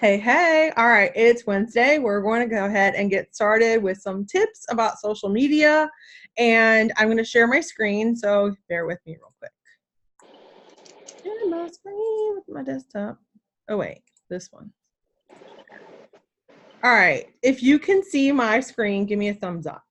Hey, hey. All right, it's Wednesday. We're going to go ahead and get started with some tips about social media. And I'm going to share my screen, so bear with me real quick. Share my screen with my desktop. Oh, wait, this one. All right, if you can see my screen, give me a thumbs up.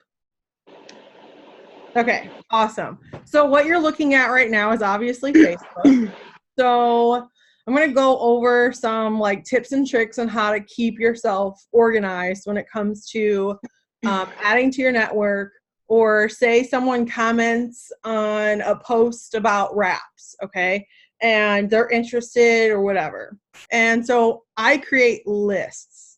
Okay, awesome. So what you're looking at right now is obviously Facebook. So I'm going to go over some tips and tricks on how to keep yourself organized when it comes to adding to your network, or say someone comments on a post about wraps, okay, and they're interested or whatever. And so I create lists.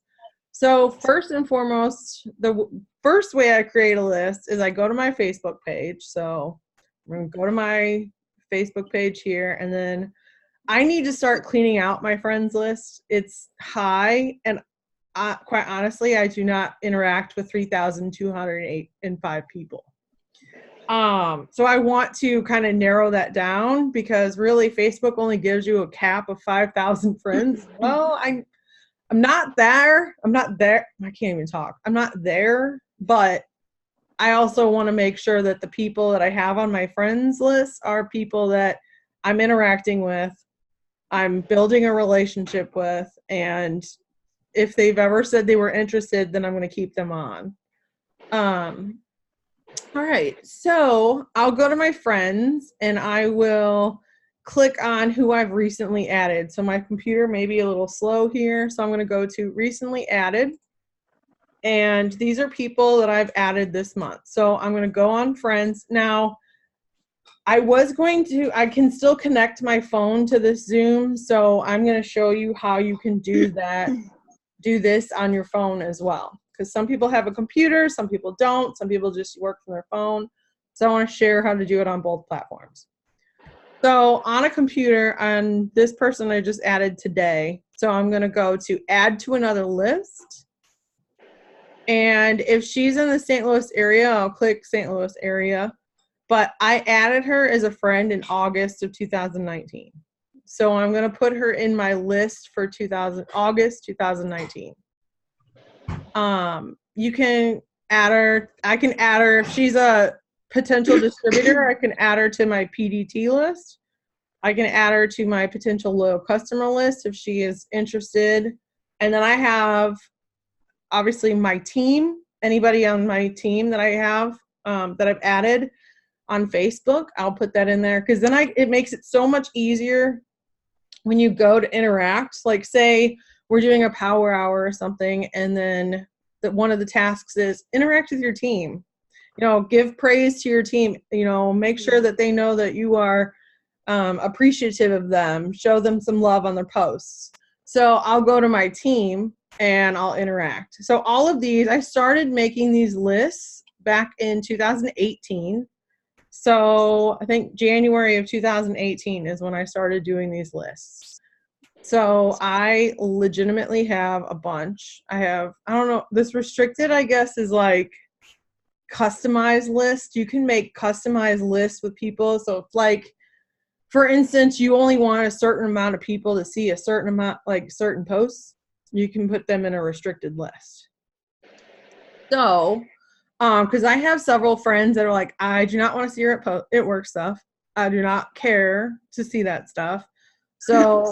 So first and foremost, the first way I create a list is I go to my Facebook page. So I'm going to go to my Facebook page here, and then I need to start cleaning out my friends list. It's high, and quite honestly, I do not interact with 3,205 people. So I want to kind of narrow that down, because really Facebook only gives you a cap of 5,000 friends. Well, I'm not there. I'm not there. I can't even talk. I'm not there, but I also want to make sure that the people that I have on my friends list are people that I'm interacting with, I'm building a relationship with, and if they've ever said they were interested, then I'm going to keep them on. All right, so I'll go to my friends and I will click on who I've recently added. So my computer may be a little slow here, so I'm going to go to recently added. And these are people that I've added this month. So I'm going to go on friends. Now, I can still connect my phone to this Zoom, so I'm going to show you how you can do this on your phone as well. Because some people have a computer, some people don't, some people just work from their phone. So I want to share how to do it on both platforms. So on a computer, on this person I just added today, so I'm going to go to add to another list. And if she's in the St. Louis area, I'll click St. Louis area. But I added her as a friend in August of 2019. So I'm going to put her in my list for August 2019. You can add her. I can add her if she's a potential distributor. I can add her to my PDT list. I can add her to my potential loyal customer list if she is interested. And then I have, obviously, my team. Anybody on my team that I have that I've added on Facebook, I'll put that in there, because then it makes it so much easier when you go to interact. Like, say we're doing a power hour or something, and then one of the tasks is interact with your team. Give praise to your team. Make sure that they know that you are appreciative of them. Show them some love on their posts. So I'll go to my team and I'll interact. So all of these, I started making these lists back in 2018. So I think January of 2018 is when I started doing these lists. So I legitimately have a bunch. I don't know, this restricted, I guess, is like customized list. You can make customized lists with people. So if, for instance, you only want a certain amount of people to see a certain amount, certain posts, you can put them in a restricted list. So because I have several friends that are like, I do not want to see your at work stuff. I do not care to see that stuff. So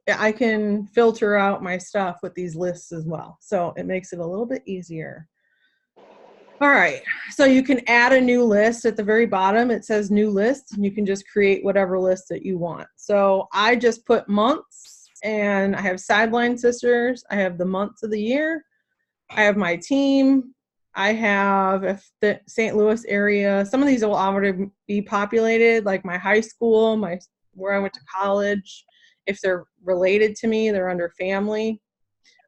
I can filter out my stuff with these lists as well. So it makes it a little bit easier. All right, so you can add a new list at the very bottom. It says new list, and you can just create whatever list that you want. So I just put months, and I have Sideline Sisters. I have the months of the year. I have my team. I have the St. Louis area. Some of these will already be populated, like my high school, where I went to college. If they're related to me, they're under family.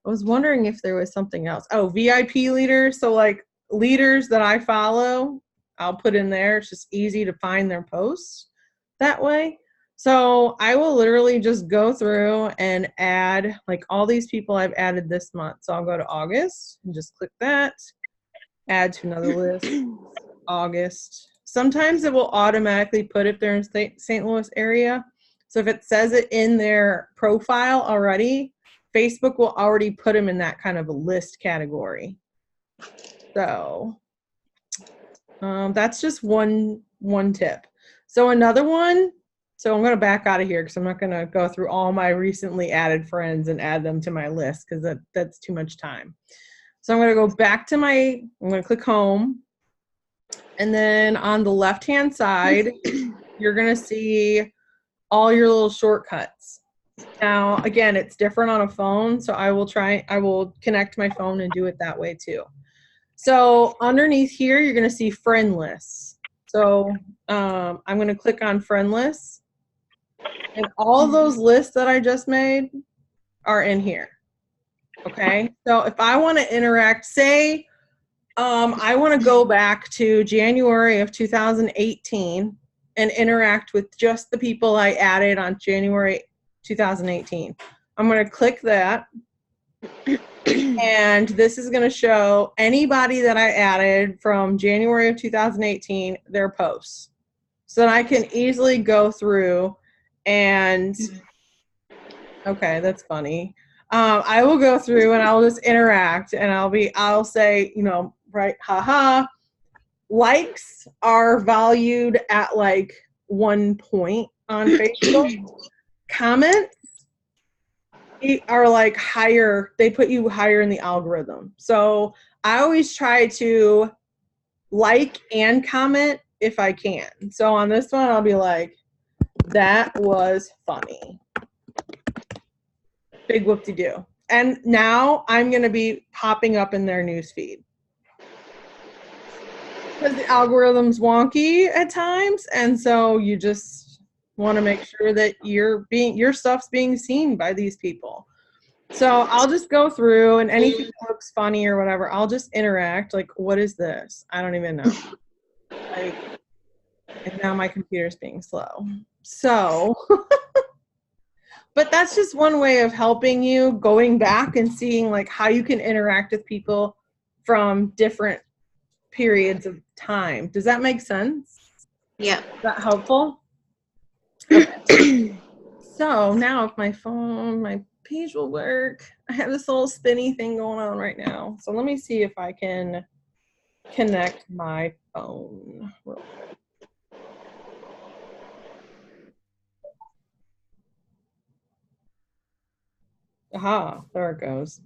I was wondering if there was something else. Oh, VIP leaders. So leaders that I follow, I'll put in there. It's just easy to find their posts that way. So I will literally just go through and add all these people I've added this month. So I'll go to August and just click that. Add to another list, August. Sometimes it will automatically put if they're in St. Louis area. So if it says it in their profile already, Facebook will already put them in that kind of a list category. So that's just one tip. So another one, so I'm going to back out of here because I'm not going to go through all my recently added friends and add them to my list because that's too much time. So I'm going to go back to I'm going to click home. And then on the left-hand side, you're going to see all your little shortcuts. Now, again, it's different on a phone, so I will connect my phone and do it that way too. So underneath here, you're going to see Friendless. So I'm going to click on Friendless. And all those lists that I just made are in here. Okay, so if I want to interact, say I want to go back to January of 2018 and interact with just the people I added on January 2018. I'm going to click that. And this is going to show anybody that I added from January of 2018, their posts. So that I can easily go through and, okay, that's funny. I will go through and I'll just interact and I'll say, you know, right, haha. Likes are valued at like 1 point on Facebook. Comments are like higher, they put you higher in the algorithm. So I always try to like and comment if I can. So on this one, I'll be like, that was funny. Big whoop-de-doo. And now I'm going to be popping up in their newsfeed. Because the algorithm's wonky at times, and so you just want to make sure that your stuff's being seen by these people. So I'll just go through, and anything that looks funny or whatever, I'll just interact. Like, what is this? I don't even know. Like, and now my computer's being slow. So, but that's just one way of helping you, going back and seeing like how you can interact with people from different periods of time. Does that make sense? Yeah. Is that helpful? Okay. So now if my page will work. I have this little spinny thing going on right now. So let me see if I can connect my phone real quick. Aha, there it goes.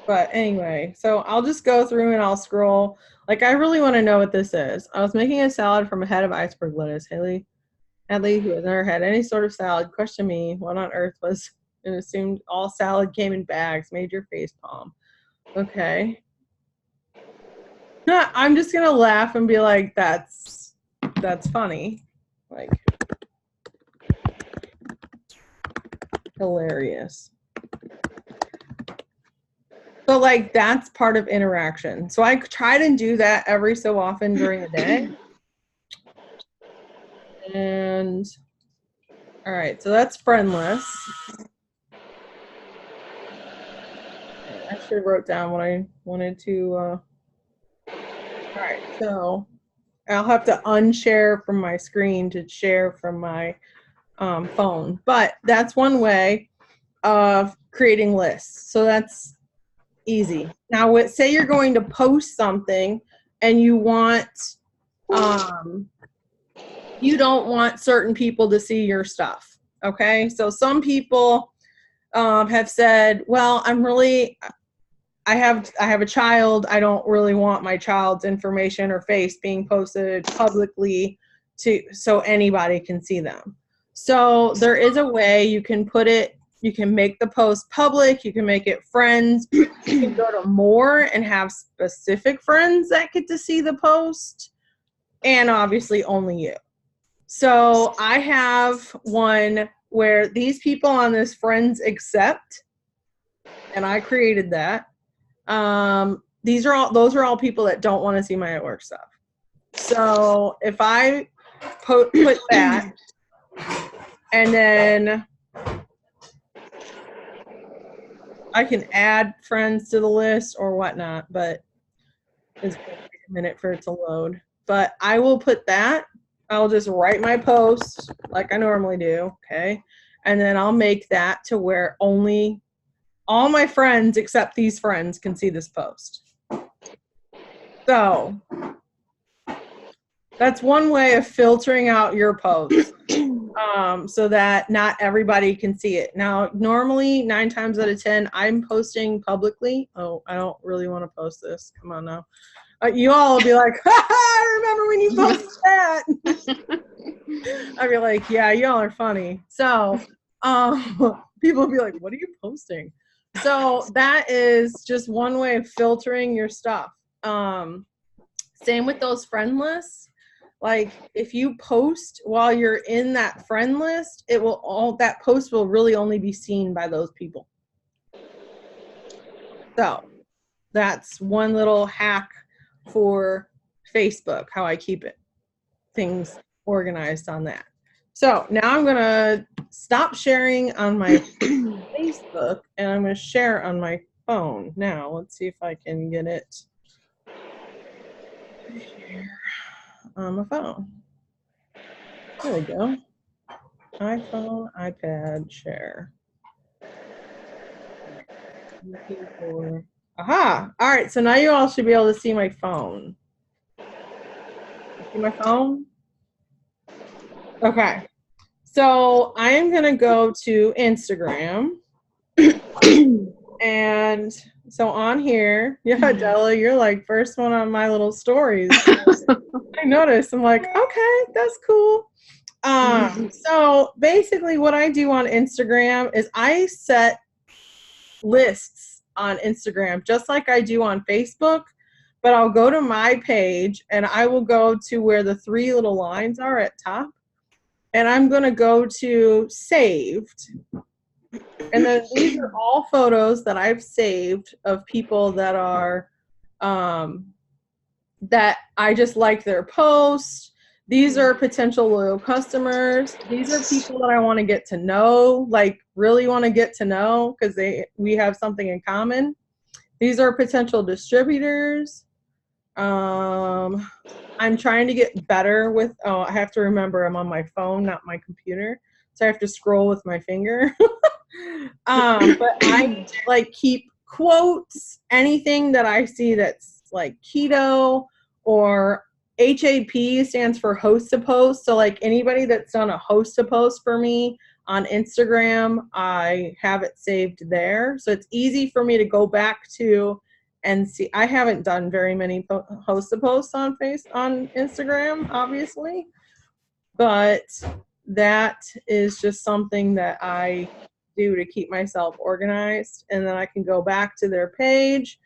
But anyway, so I'll just go through and I'll scroll. Like, I really want to know what this is. I was making a salad from a head of iceberg lettuce. Hadley, who has never had any sort of salad, questioned me what on earth was, and assumed all salad came in bags. Major face palm. Okay. I'm just gonna laugh and be like, that's funny. Like, hilarious. So like that's part of interaction. So I try to do that every so often during the day. And all right, so that's Friendless. I should have wrote down what I wanted to. All right, so I'll have to unshare from my screen to share from my phone. But that's one way of creating lists. So that's easy. Now, say you're going to post something and you want, you don't want certain people to see your stuff. Okay, so some people have said, well, I have a child. I don't really want my child's information or face being posted publicly so anybody can see them. So there is a way you can put it. You can make the post public. You can make it friends. You can go to more and have specific friends that get to see the post, and obviously only you. So I have one where these people on this friends accept, and I created that. Those are all people that don't want to see my at work stuff. So if I put that, and then I can add friends to the list or whatnot, but it's going to take a minute for it to load. But I will put that. I'll just write my post like I normally do, okay? And then I'll make that to where only all my friends except these friends can see this post. So that's one way of filtering out your posts, so that not everybody can see it. Now, normally 9 times out of 10, I'm posting publicly. Oh, I don't really want to post this. Come on now. You all will be like, I remember when you posted that. I'd be like, yeah, y'all are funny. So people will be like, what are you posting? So that is just one way of filtering your stuff. Same with those friend lists. Like if you post while you're in that friend list, that post will really only be seen by those people. So that's one little hack for Facebook, how I keep things organized on that. So now I'm gonna stop sharing on my Facebook and I'm gonna share on my phone. Now let's see if I can get it here on my phone. There we go. iPhone, iPad, share. Looking for, aha! All right, so now you all should be able to see my phone. See my phone? Okay. So I am gonna go to Instagram. And so on here, yeah, Della, you're like first one on my little stories. I noticed. I'm like, okay, that's cool. So basically what I do on Instagram is I set lists on Instagram just like I do on Facebook, but I'll go to my page and I will go to where the 3 little lines are at top, and I'm going to go to saved. And then these are all photos that I've saved of people that are that I just like their posts. These are potential loyal customers. These are people that I want to get to know, like really want to get to know because we have something in common. These are potential distributors. I'm trying to get better with, I have to remember I'm on my phone, not my computer. So I have to scroll with my finger. But I like keep quotes, anything that I see that's like keto, or HAP stands for host to post. So like anybody that's done a host to post for me on Instagram, I have it saved there. So it's easy for me to go back to and see. I haven't done very many host to posts on Instagram, obviously, but that is just something that I do to keep myself organized, and then I can go back to their page.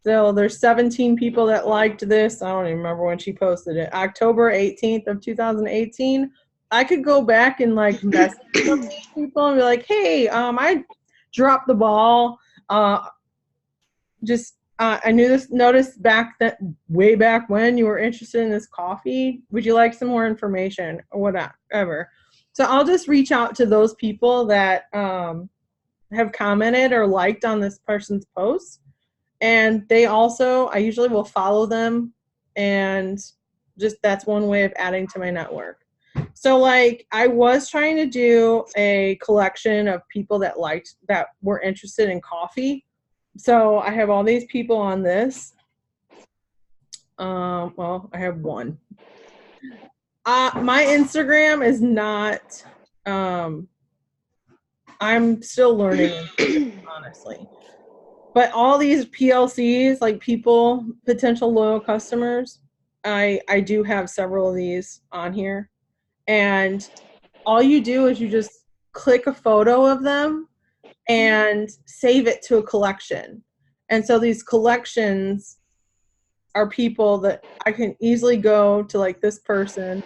So there's 17 people that liked this. I don't even remember when she posted it. October 18th of 2018. I could go back and like message some of these people and be like, hey, I dropped the ball. I noticed way back when you were interested in this coffee. Would you like some more information or whatever? So I'll just reach out to those people that have commented or liked on this person's post. And I usually will follow them, and just that's one way of adding to my network. So like I was trying to do a collection of people that were interested in coffee. So I have all these people on this. Well, I have one. My Instagram is not, I'm still learning, honestly. But all these PLCs, like potential loyal customers, I do have several of these on here. And all you do is you just click a photo of them and save it to a collection. And so these collections are people that I can easily go to, like this person,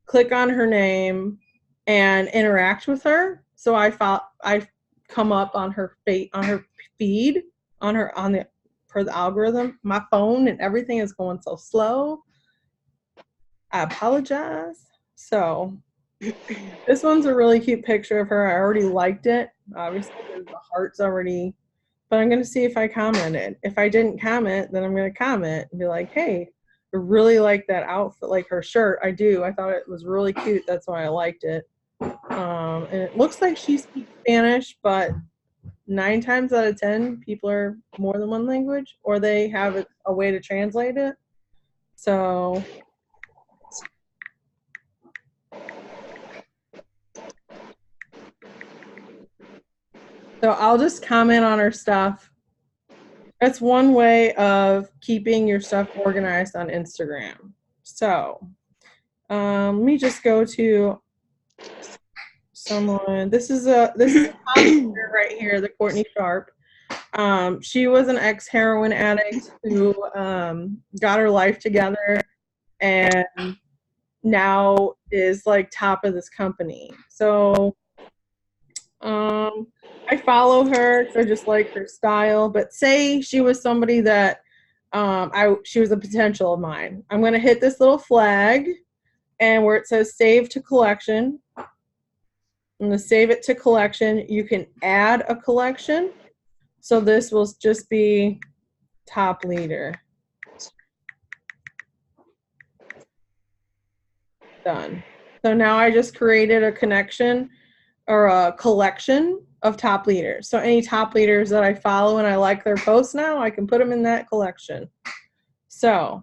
click on her name and interact with her. So I come up on her feed, per the algorithm. My phone and everything is going so slow. I apologize. So this one's a really cute picture of her. I already liked it. Obviously, the heart's already, but I'm going to see if I commented. If I didn't comment, then I'm going to comment and be like, hey, I really like that outfit, like her shirt. I do. I thought it was really cute. That's why I liked it. And it looks like she speaks Spanish, but 9 times out of 10, people are more than one language, or they have a way to translate it. So I'll just comment on her stuff. That's one way of keeping your stuff organized on Instagram. So let me just go to someone. This is a right here, the Courtney Sharp. She was an ex-heroin addict who got her life together and now is like top of this company. So I follow her because I just like her style. But say she was somebody that she was a potential of mine. I'm gonna hit this little flag, and where it says save to collection, I'm gonna save it to collection. You can add a collection. So this will just be top leader. Done. So now I just created a connection or a collection of top leaders. So any top leaders that I follow and I like their posts now, I can put them in that collection. So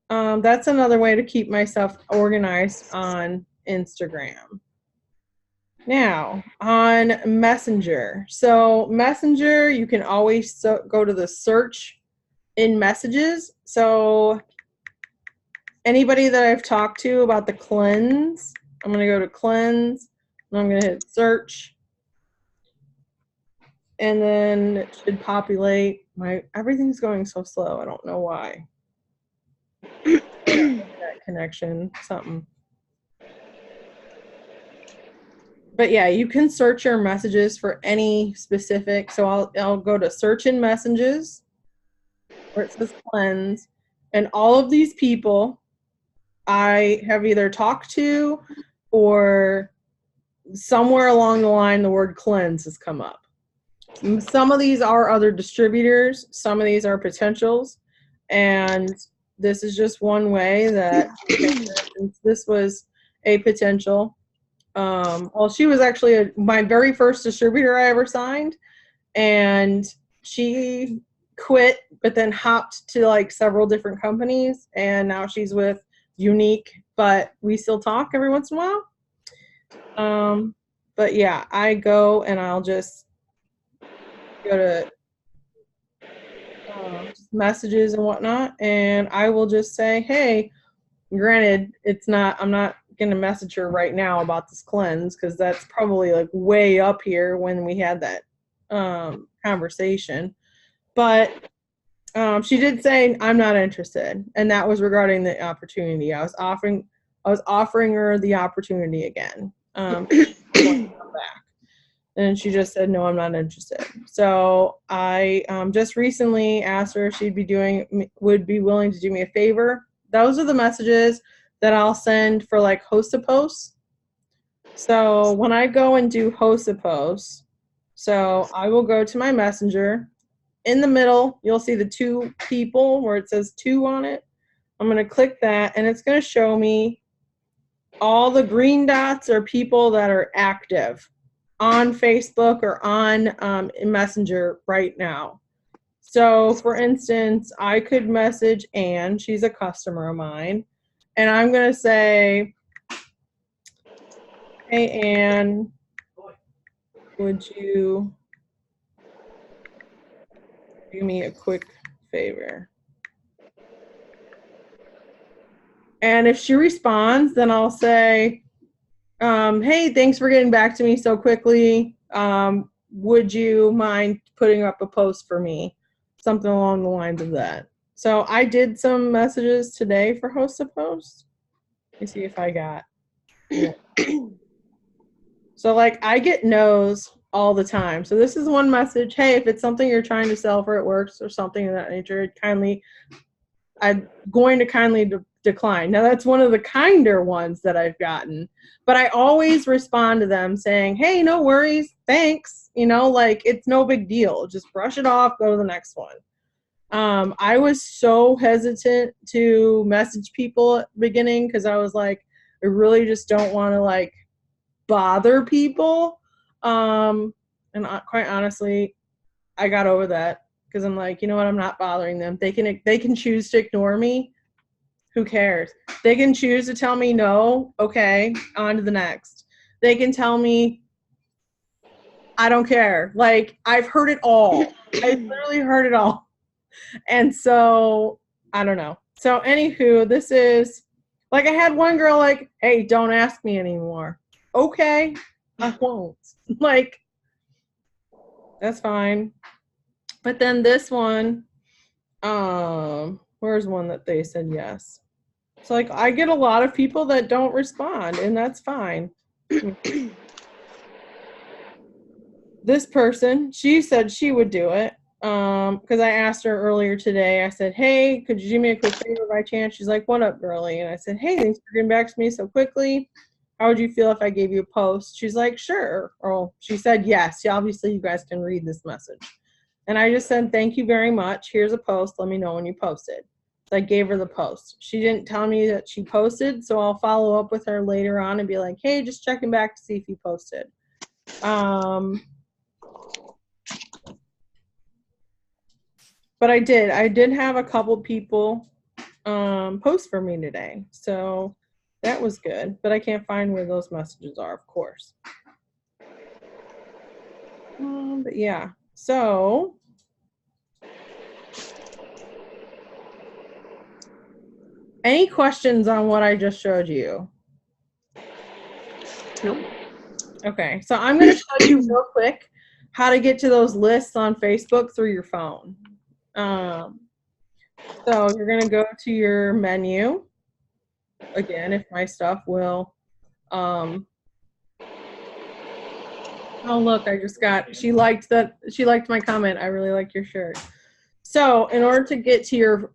that's another way to keep myself organized on Instagram. Now on Messenger. So Messenger, you can always go to the search in messages. So anybody that I've talked to about the cleanse, I'm going to go to cleanse, and I'm going to hit search. And then it should populate. Everything's going so slow. I don't know why. That connection, something. But yeah, you can search your messages for any specific. So I'll go to search in messages where it says cleanse, and all of these people I have either talked to or somewhere along the line the word cleanse has come up. Some of these are other distributors, some of these are potentials, and this is just one way that this was a potential. Well, she was actually my very first distributor I ever signed, and she quit but then hopped to like several different companies, and now she's with Unique, but we still talk every once in a while. But yeah, I go and I'll just go to messages and whatnot, and I will just say, hey, granted, I'm not going to message her right now about this cleanse because that's probably like way up here when we had that conversation. But she did say, I'm not interested, and that was regarding the opportunity. I was offering her the opportunity again. Back. And she just said, no, I'm not interested. So I just recently asked her if would be willing to do me a favor. Those are the messages that I'll send for like host a post. So when I go and do host a post, so I will go to my messenger. In the middle, you'll see the 2 people where it says 2 on it. I'm going to click that, and it's going to show me all the green dots are people that are active on Facebook or on Messenger right now. So for instance, I could message Anne, she's a customer of mine, and I'm going to say, hey Anne, would you do me a quick favor? And if she responds, then I'll say, hey, thanks for getting back to me so quickly. Would you mind putting up a post for me? Something along the lines of that. So I did some messages today for host a post. Let me see if I got. Yeah. So like I get no's all the time. So this is one message. Hey, if it's something you're trying to sell for, it works or something of that nature, I'm going to kindly decline. Now that's one of the kinder ones that I've gotten, but I always respond to them saying, hey, no worries, thanks, like it's no big deal, just brush it off, go to the next one. I was so hesitant to message people at the beginning because I was like, I really just don't want to like bother people. And And quite honestly, I got over that because I'm like, you know what? I'm not bothering them. They can choose to ignore me. Who cares? They can choose to tell me no. Okay, on to the next. They can tell me I don't care. Like, I've heard it all. I've literally heard it all. And so I don't know. So anywho, this is like I had one girl like, hey, don't ask me anymore. Okay, I won't. Like, that's fine. But then this one, where's one that they said yes? So like I get a lot of people that don't respond, and that's fine. This person, she said she would do it. Because I asked her earlier today, I said, hey, could you do me a quick favor by chance? She's like, what up, girly? And I said, hey, thanks for getting back to me so quickly. How would you feel if I gave you a post? She's like, sure. Or she said, yes. Yeah, obviously, you guys can read this message. And I just said, thank you very much. Here's a post. Let me know when you posted. So I gave her the post. She didn't tell me that she posted, so I'll follow up with her later on and be like, hey, just checking back to see if you posted. But I did have a couple people post for me today. So that was good. But I can't find where those messages are, of course. But yeah. So any questions on what I just showed you? Nope. Okay. So I'm going to show you real quick how to get to those lists on Facebook through your phone. So you're going to go to your menu. Again, if my stuff will. Oh, look, I just got, she liked my comment. I really like your shirt. So in order to get to your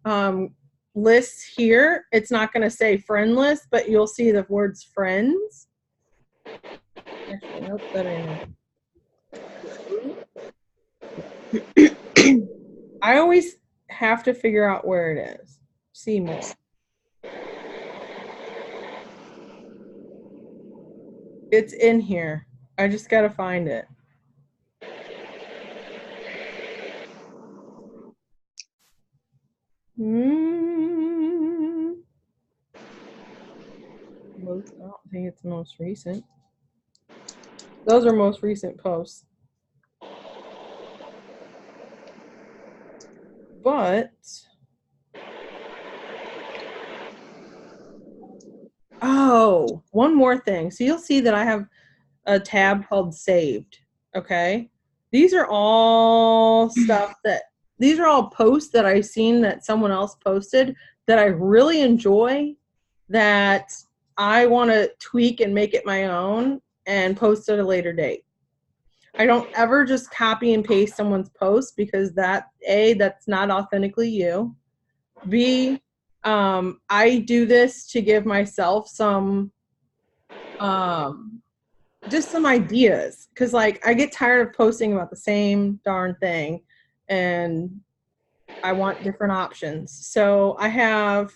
lists here, it's not going to say friendless, but you'll see the words friends. Actually, nope, that ain't it. I always have to figure out where it is. See more. It's in here. I just got to find it. I don't think it's most recent. Those are most recent posts. But oh, one more thing. So you'll see that I have a tab called saved. Okay. These are all these are all posts that I've seen that someone else posted that I really enjoy, that I want to tweak and make it my own and post at a later date. I don't ever just copy and paste someone's post because that's not authentically you. B, I do this to give myself some just some ideas, because like I get tired of posting about the same darn thing and I want different options. So I have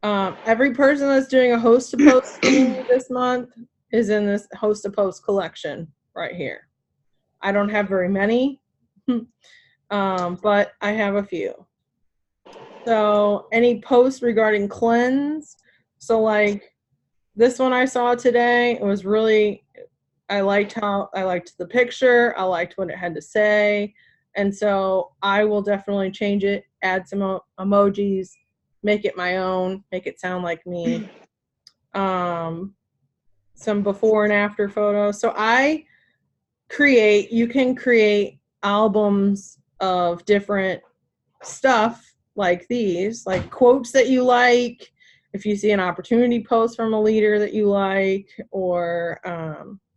every person that's doing a host to post this month is in this host to post collection right here. I don't have very many, but I have a few. So any posts regarding cleanse, so like this one I saw today, it was really, I liked the picture, I liked what it had to say, and so I will definitely change it, add some emojis, make it my own, make it sound like me. Some before and after photos. So you can create albums of different stuff like these, like quotes that you like, if you see an opportunity post from a leader that you like, or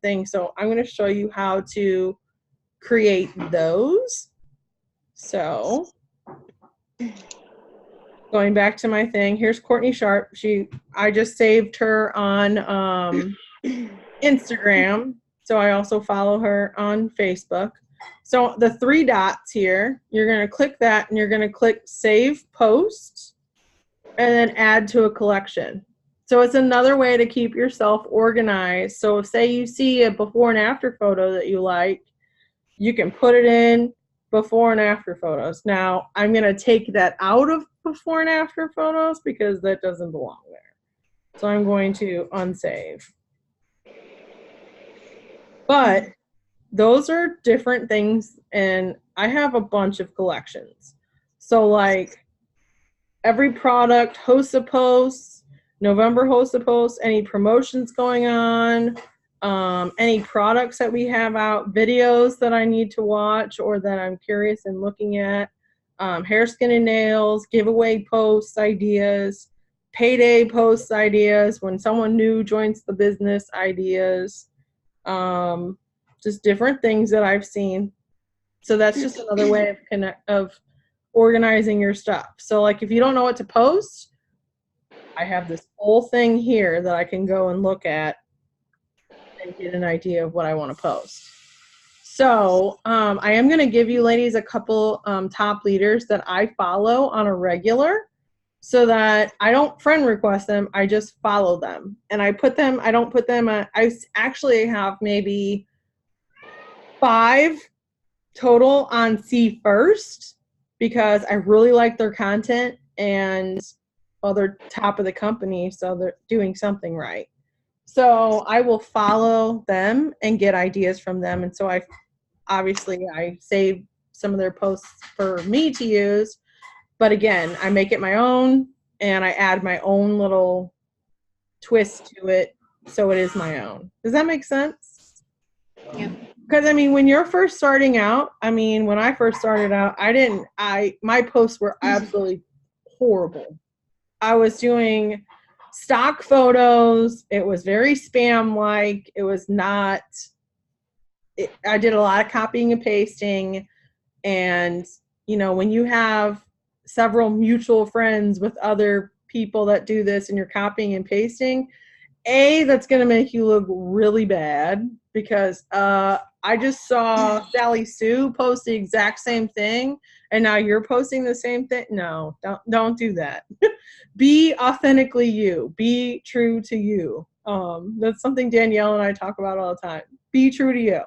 things. So I'm going to show you how to create those. So going back to my thing, here's Courtney Sharp. I just saved her on Instagram, so I also follow her on Facebook. So the 3 dots here, you're going to click that and you're going to click Save Post and then Add to a Collection. So it's another way to keep yourself organized. So say you see a before and after photo that you like, you can put it in before and after photos. Now, I'm going to take that out of before and after photos because that doesn't belong there. So I'm going to unsave. But those are different things, and I have a bunch of collections. So like every product hosts a post, November hosts a post, any promotions going on, any products that we have out, videos that I need to watch or that I'm curious and looking at, hair, skin, and nails, giveaway posts, ideas, payday posts, ideas, when someone new joins the business, ideas, just different things that I've seen. So that's just another way of organizing your stuff. So like if you don't know what to post, I have this whole thing here that I can go and look at and get an idea of what I want to post. So I am going to give you ladies a couple top leaders that I follow on a regular so that I don't friend request them. I just follow them. And I don't put them on, I actually have maybe 5 total on See First because I really like their content and well, they're top of the company, so they're doing something right. So I will follow them and get ideas from them. And so I save some of their posts for me to use. But again, I make it my own and I add my own little twist to it so it is my own. Does that make sense? Yeah. Because I mean, when you're first starting out, when I first started out, my posts were absolutely horrible. I was doing stock photos. It was very spam-like. It was not, I did a lot of copying and pasting. And, when you have several mutual friends with other people that do this and you're copying and pasting, that's going to make you look really bad because I just saw Sally Sue post the exact same thing and now you're posting the same thing. No, don't do that. Be authentically you. Be true to you. That's something Danielle and I talk about all the time. Be true to you.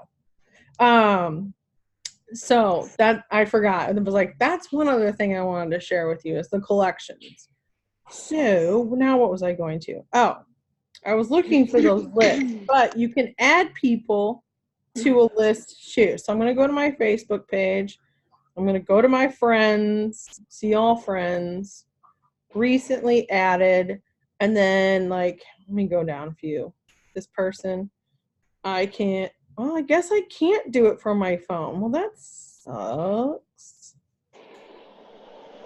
So that I forgot. And it was like, that's one other thing I wanted to share with you is the collections. So now what was I going to? Oh, I was looking for those lists, but you can add people to a list too. So I'm going to go to my Facebook page. I'm going to go to my friends, see all friends, recently added, and then like, let me go down a few. This person, I guess I can't do it from my phone. Well, that sucks.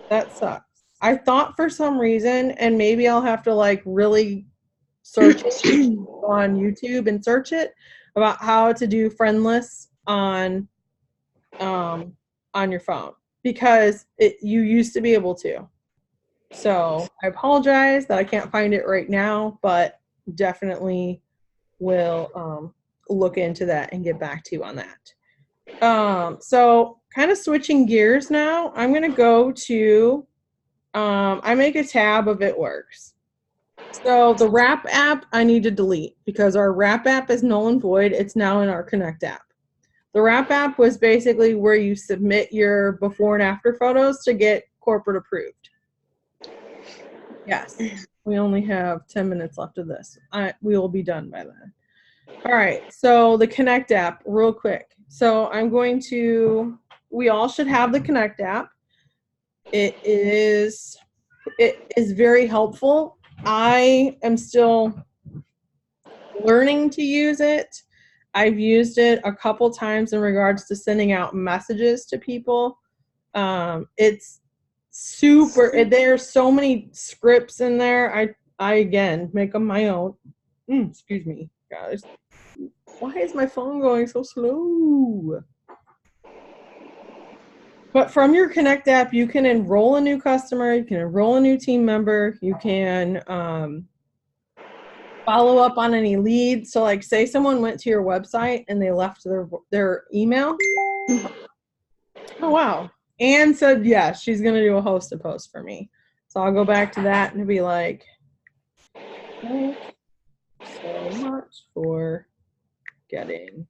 That sucks. I thought for some reason, and maybe I'll have to like really search it, go on YouTube and search it about how to do Friendless on your phone because you used to be able to. So I apologize that I can't find it right now, but definitely will look into that and get back to you on that. So kind of switching gears now, I'm going to go to, I make a tab of It Works. So the Wrap app I need to delete because our Wrap app is null and void. It's now in our Connect app. The Wrap app was basically where you submit your before and after photos to get corporate approved. Yes, we only have 10 minutes left of this. We will be done by then. All right, so the Connect app, real quick. So we all should have the Connect app. It is very helpful. I am still learning to use it. I've used it a couple times in regards to sending out messages to people. It's super, there's so many scripts in there. I again make them my own. Excuse me, guys. Why is my phone going so slow? But from your Connect app, you can enroll a new customer, you can enroll a new team member, you can follow up on any leads. So like say someone went to your website and they left their email. Oh, wow. Anne said, yes, she's going to do a host a post for me. So I'll go back to that and be like, thanks so much for getting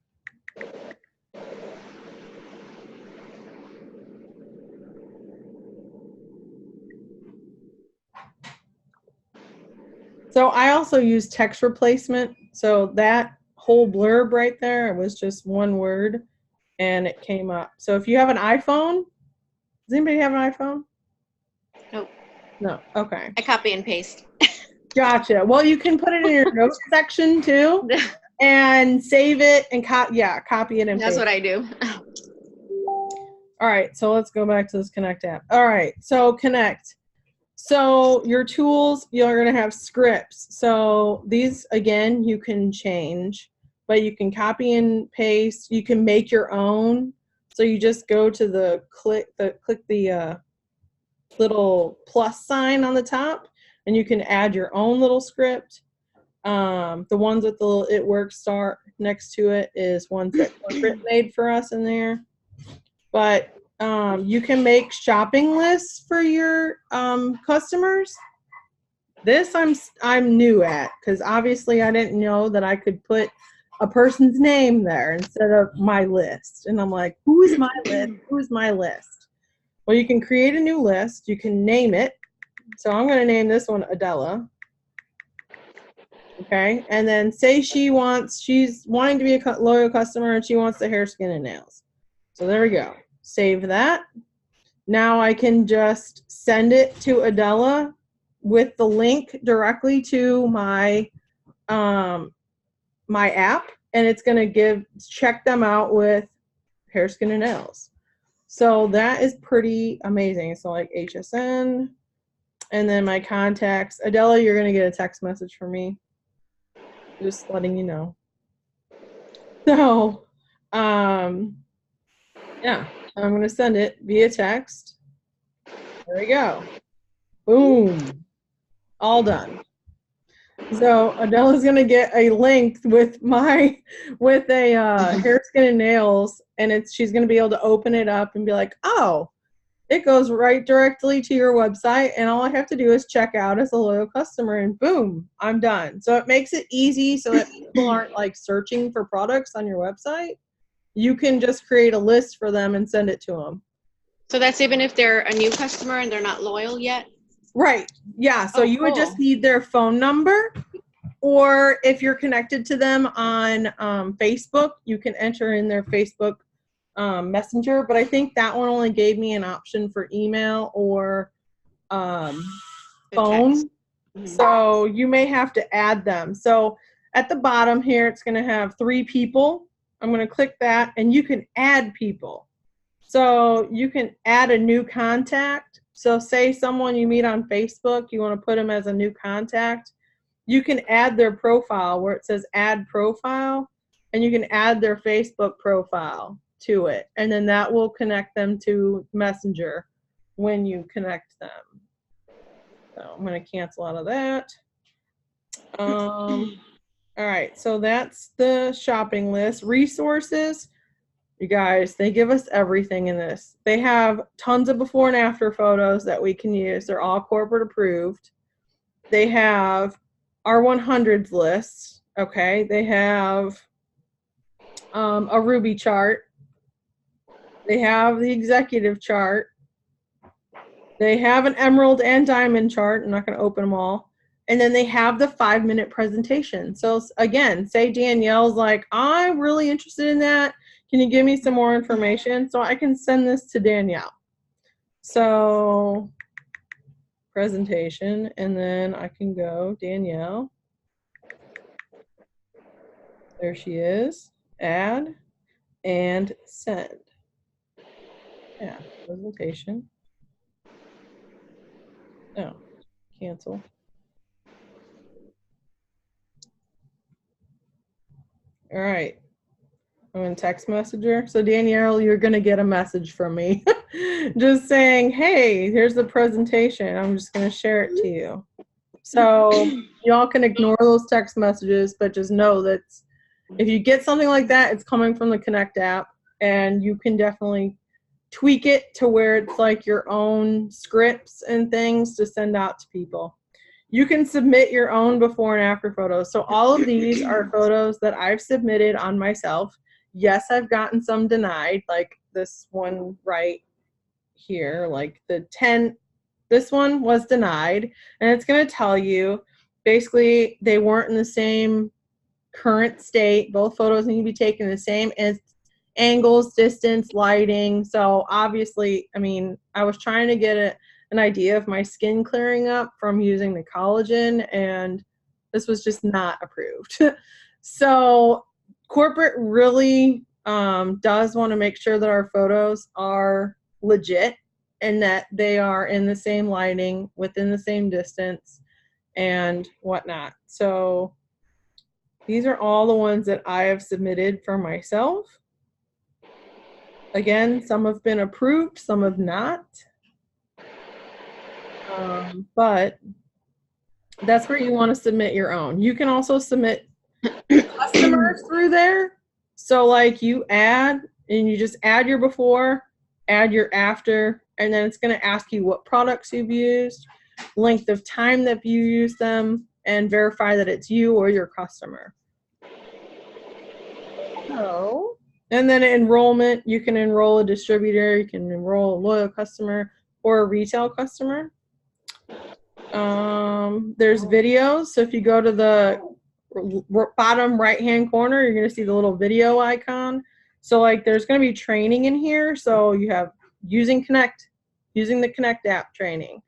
So I also use text replacement. So that whole blurb right there was just one word and it came up. So if you have an iPhone, does anybody have an iPhone? Nope. No. Okay. I copy and paste. Gotcha. Well, you can put it in your notes section too and save it and copy it and That's paste. what I do. All right. So let's go back to this Connect app. All right. So Connect. So your tools, you're going to have scripts. So these, again, you can change, but you can copy and paste. You can make your own. So you just go to the click the little plus sign on the top, and you can add your own little script. The ones with the It Works star next to it is ones that corporate made for us in there. But you can make shopping lists for your customers. This I'm new at because obviously I didn't know that I could put a person's name there instead of my list. And I'm like, who is my list? Who is my list? Well, you can create a new list. You can name it. So I'm going to name this one Adela. Okay. And then say she's wanting to be a loyal customer and she wants the hair, skin, and nails. So there we go. Save that. Now I can just send it to Adela with the link directly to my my app, and it's going to check them out with hair, skin, and nails. So that is pretty amazing. So like HSN, and then my contacts. Adela, you're going to get a text message from me. Just letting you know. So, yeah, I'm going to send it via text. There we go. Boom. All done. So Adela's going to get a link with a hair, skin, and nails, and she's going to be able to open it up and be like, oh, it goes right directly to your website, and all I have to do is check out as a loyal customer, and boom, I'm done. So it makes it easy so that people aren't like searching for products on your website. You can just create a list for them and send it to them. So that's even if they're a new customer and they're not loyal yet? Right. Yeah. So you would just need their phone number, or if you're connected to them on Facebook, you can enter in their Facebook Messenger. But I think that one only gave me an option for email or phone. Mm-hmm. So you may have to add them. So at the bottom here, it's going to have 3 people. I'm going to click that, and you can add people. So you can add a new contact. So say someone you meet on Facebook, you want to put them as a new contact. You can add their profile where it says add profile, and you can add their Facebook profile to it. And then that will connect them to Messenger when you connect them. So I'm going to cancel out of that. All right, so that's the shopping list. Resources. You guys, they give us everything in this. They have tons of before and after photos that we can use. They're all corporate approved. They have our 100s list. Okay. They have a Ruby chart. They have the executive chart. They have an emerald and diamond chart. I'm not going to open them all. And then they have the 5-minute presentation. So again, say Danielle's like, I'm really interested in that. Can you give me some more information? So I can send this to Danielle. So presentation, and then I can go Danielle. There she is. Add and send. Yeah, presentation. No, cancel. All right. I'm in text messenger. So Danielle, you're going to get a message from me just saying, hey, here's the presentation. I'm just going to share it to you. So y'all can ignore those text messages, but just know that if you get something like that, it's coming from the Connect app, and you can definitely tweak it to where it's like your own scripts and things to send out to people. You can submit your own before and after photos. So all of these are photos that I've submitted on myself. Yes, I've gotten some denied, like this one right here, like the 10, this one was denied, and it's going to tell you basically they weren't in the same current state. Both photos need to be taken the same as angles, distance, lighting. So obviously, I mean, I was trying to get an idea of my skin clearing up from using the collagen, and this was just not approved. So corporate really does want to make sure that our photos are legit and that they are in the same lighting, within the same distance, and whatnot. So these are all the ones that I have submitted for myself. Again, some have been approved, some have not. But that's where you want to submit your own. You can also submit customers through there. So like you add, and you just add your before, add your after, and then it's going to ask you what products you've used, length of time that you use them, and verify that it's you or your customer. So, and then enrollment, you can enroll a distributor, you can enroll a loyal customer or a retail customer. There's videos. So if you go to the bottom right-hand corner, you're going to see the little video icon. So like there's going to be training in here. So you have using the Connect app training.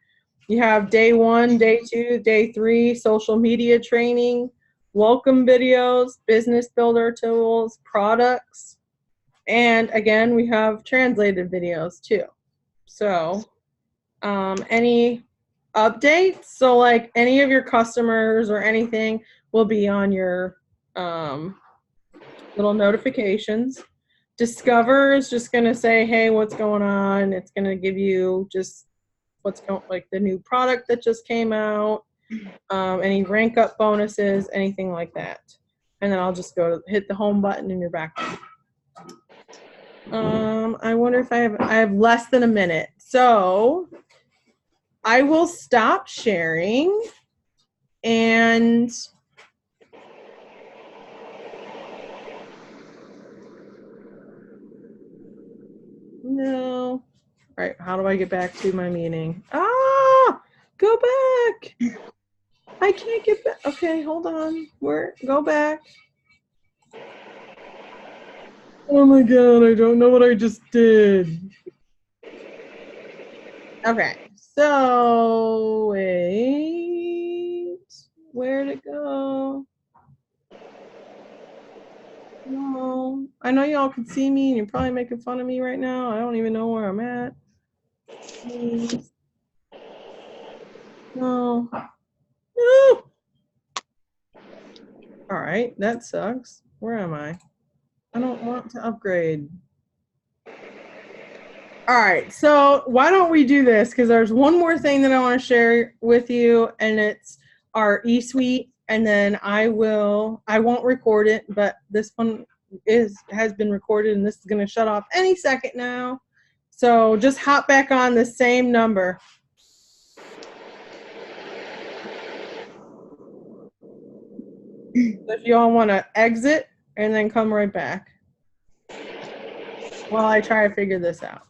You have day 1, day 2, day 3, social media training, welcome videos, business builder tools, products. And again, we have translated videos too. So any updates, so like any of your customers or anything will be on your little notifications. Discover is just going to say, hey, what's going on? It's going to give you just what's going, like the new product that just came out, any rank up bonuses, anything like that. And then I'll just go to hit the home button and you're back on. I wonder if I have less than a minute. So I will stop sharing and no. All right, how do I get back to my meeting? Ah, go back. I can't get back. Okay, hold on. Go back. Oh my God, I don't know what I just did. Okay, so wait, where'd it go? No, I know y'all can see me and you're probably making fun of me right now. I don't even know where I'm at. Please. No. No. All right, that sucks. Where am I? I don't want to upgrade. All right, so why don't we do this? Because there's one more thing that I want to share with you, and it's our eSuite. And then I won't record it, but this one has been recorded, and this is going to shut off any second now. So just hop back on the same number. So if you all want to exit and then come right back while I try to figure this out.